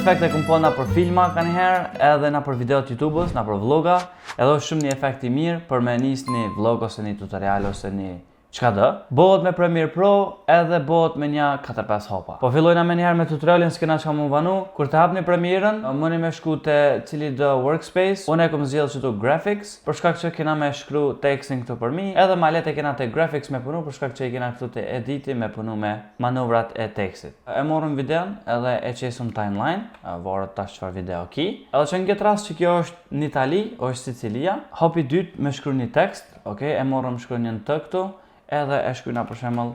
efekte kum po na për filma kanjëherë, edhe na për videot YouTube-s, na për vloga, edhe është shumë një efekt i mirë për me nis një vlog ose një tutorial ose një çka do. Bëhet me Premiere Pro edhe bëhet me një 4-5 hopa. Po fillojna me njëherë me tutorialin s'kena çka më vanu. Kur të hapni Premierën, mëni me shku te cili do workspace. Unë e kom zgjedhur këtu graphics, për shkak që kena me shkru tekstin këtu për mi, edhe ma lehtë kena te graphics me punu për shkak që kena këtu te editi me punu me manovrat e tekstit. E morëm videon edhe e qesëm timeline, varet tash çfarë video ki. Edhe që në këtë rast që kjo është në Itali, është Sicilia, hapi dytë me shkru një tekst, okay, e morëm shkronjën të këtu. Edhe e shkruajna për shembull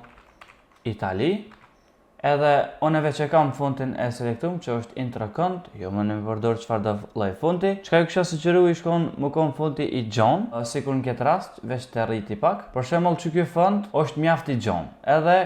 Itali, edhe unë veç e kam fontin e selektuar që është intro kont, jo më në përdor çfarë do lloj fonti. Çka ju kisha sugjeruar i shkon më kon fonti i John, sikur në këtë rast veç të rriti pak. Për shembull që ky font është mjaft i John, edhe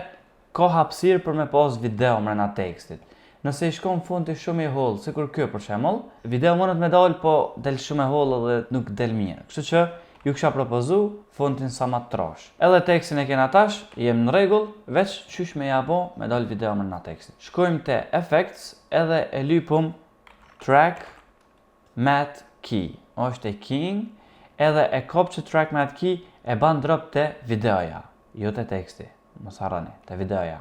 ka hapësirë për me pas video mrena tekstit. Nëse i shkon fonti shumë i holl, sikur ky për shembull, video mund të më dal po del shumë i holl edhe nuk del mirë. Kështu që ju kisha propozu fontin sa ma trosh. Edhe tekstin e kena tash, jem në rregull, veç qysh me jabo me dal video më në tekstit. Shkojmë te effects edhe e lypum track matte key. Është e keying, edhe e kop që track matte key e ban drop te videoja, jo te teksti. Mos harroni, te videoja.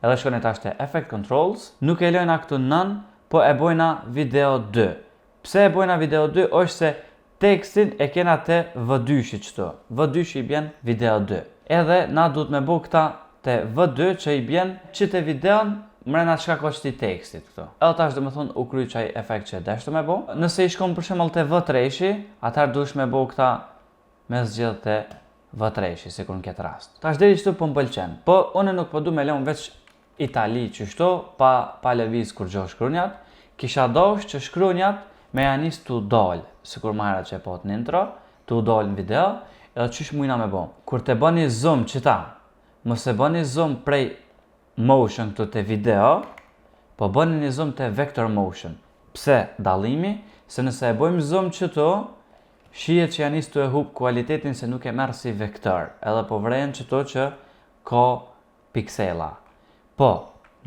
Edhe shkojmë tash te effect controls, nuk e lojna këtu none, po e bojna video 2. Pse e bojna video 2 është se tekstin e kena te V2-shi qëto. V2-shi i bjen video 2. Edhe na duhet me bo këta te V2 që i bjen që te videon mrena qka ko qëti tekstit këto. Edhe tash dhe me thonë u kry qaj efekt që deshtu me bo. Nëse i shkom për shembull te V3-shi, atëherë duhesh me bo këta me zgjedh te V3-shi, sikur në këtë rast. Tash deri qëtu po m'pëlqen. Po une nuk po du me lëmë veç Itali qështo, pa lëviz kur gjoh shkrunjat. Kisha dosh që shkrunjat me janis të dal, sikur ma herët që e pot në intro, të dal në video, edhe qysh mujna me bo. Kur te bëni zoom qëta, mos e bëni zoom prej motion këtu te video, po bëni një zoom te vector motion. Pse dallimi? Se nëse e bëjmë zoom qëtu, shihet që janis të e hub kualitetin se nuk e merr si vektor, edhe po vrejen qëtu që ka piksela. Po,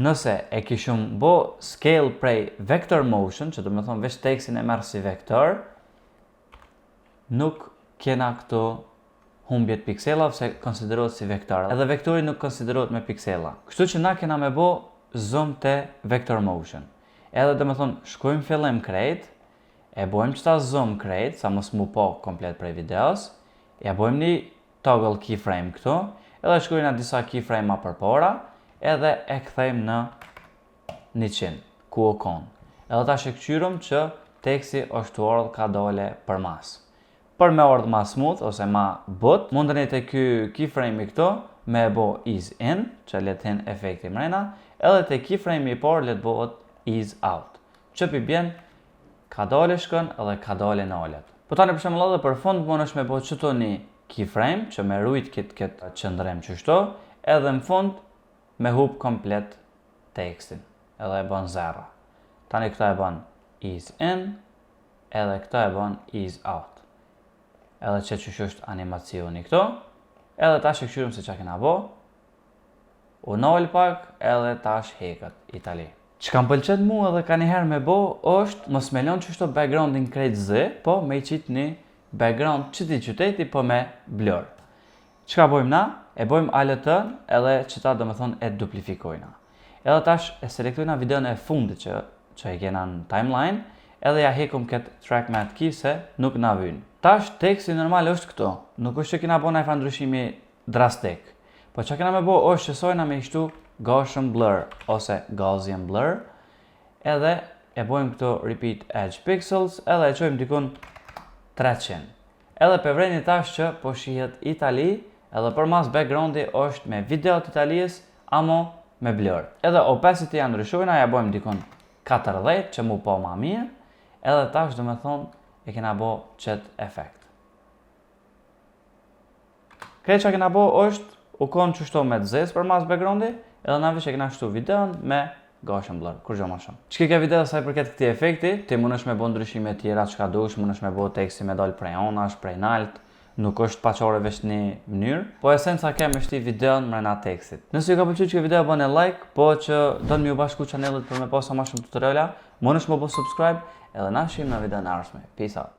nëse e kishum bo scale prej vector motion, që do me thonë veç tekstin e merr si vektor, nuk kena këto humbjet piksela, se konsiderohet si vektor. Edhe vektori nuk konsiderohet me piksela. Kështu që na kena me bo zoom te vector motion. Edhe do me thonë shkojmë fillim krejt, e bojmë qëta zoom krejt, sa mos mu po komplet prej videos, e bojmë një toggle keyframe këtu, edhe shkojmë disa keyframe a përpora, edhe e kthejmë në 100, ku o kon. Edhe ta shekqyrëm që teksti është ordhë ka dole për mas. Për me ordhë ma smooth ose ma but, mundën e të ky keyframe i këto, me e bo ease in, që le të hin efekti mrena, edhe të keyframe i por le të bohet ease out. Që pi bjen, ka dole shkën edhe ka dole në olet. Po tani për shembull edhe për fund, mund është me bo qëto një keyframe, që me rujt këtë qëndrem qështo, edhe në fund, me hub komplet tekstin, edhe e bën 0. Tani këta e bën ease in, edhe këta e bën ease out. Edhe që është animacioni këto, edhe tash e këshyrëm se që kena bo, u nol pak, edhe tash heket Itali. Që kam pëlqet mu edhe ka njëherë me bo, është mos me lon qështo backgroundin krejt zë, po me i qit një background qëti qyteti, po me blur. Çka bojmë na? E bojmë ALT-ën edhe qëta do me thonë e duplifikojna. Edhe tash e selektojna videon e fundit që e kena në timeline, edhe ja hekum këtë track matte key se nuk na vynë. Tash teksti normal është këto, nuk është që kena bo na e ndryshimi drastik. Po që kena me bo është që sojna me ishtu Gaussian blur ose Gaussian blur, edhe e bojmë këto repeat edge pixels, edhe e qojmë dikun 300. Edhe për vrejni tash që po shihet Itali, edhe për mas backgroundi është me video të Italijës, amo me blur. Edhe opacity ja ndryshojna, ja bojmë dikon 40 që mu po ma mirë, edhe tash do me thonë e kena bo qëtë efekt. Krejt që kena bo është u konë qështo me të zes për mas backgroundi, edhe na vish e kena shtu videon me Gaussian blur, kur gjo ma shumë. Që ke video saj përket këti efekti, ti mund është me bo ndryshime tjera që ka dush, mund është me bo teksti me dollë prej onash, prej nalt, nuk është paqore veç një mënyrë, po esenca kem është i videon mrena tekstit. Nëse ju ka pëlqyer kjo video, bëni like, po që do të më bashku channelit për me pas sa më shumë tutoriala, më nësh më bëj subscribe, edhe na shihim në videon e ardhshme. Peace out.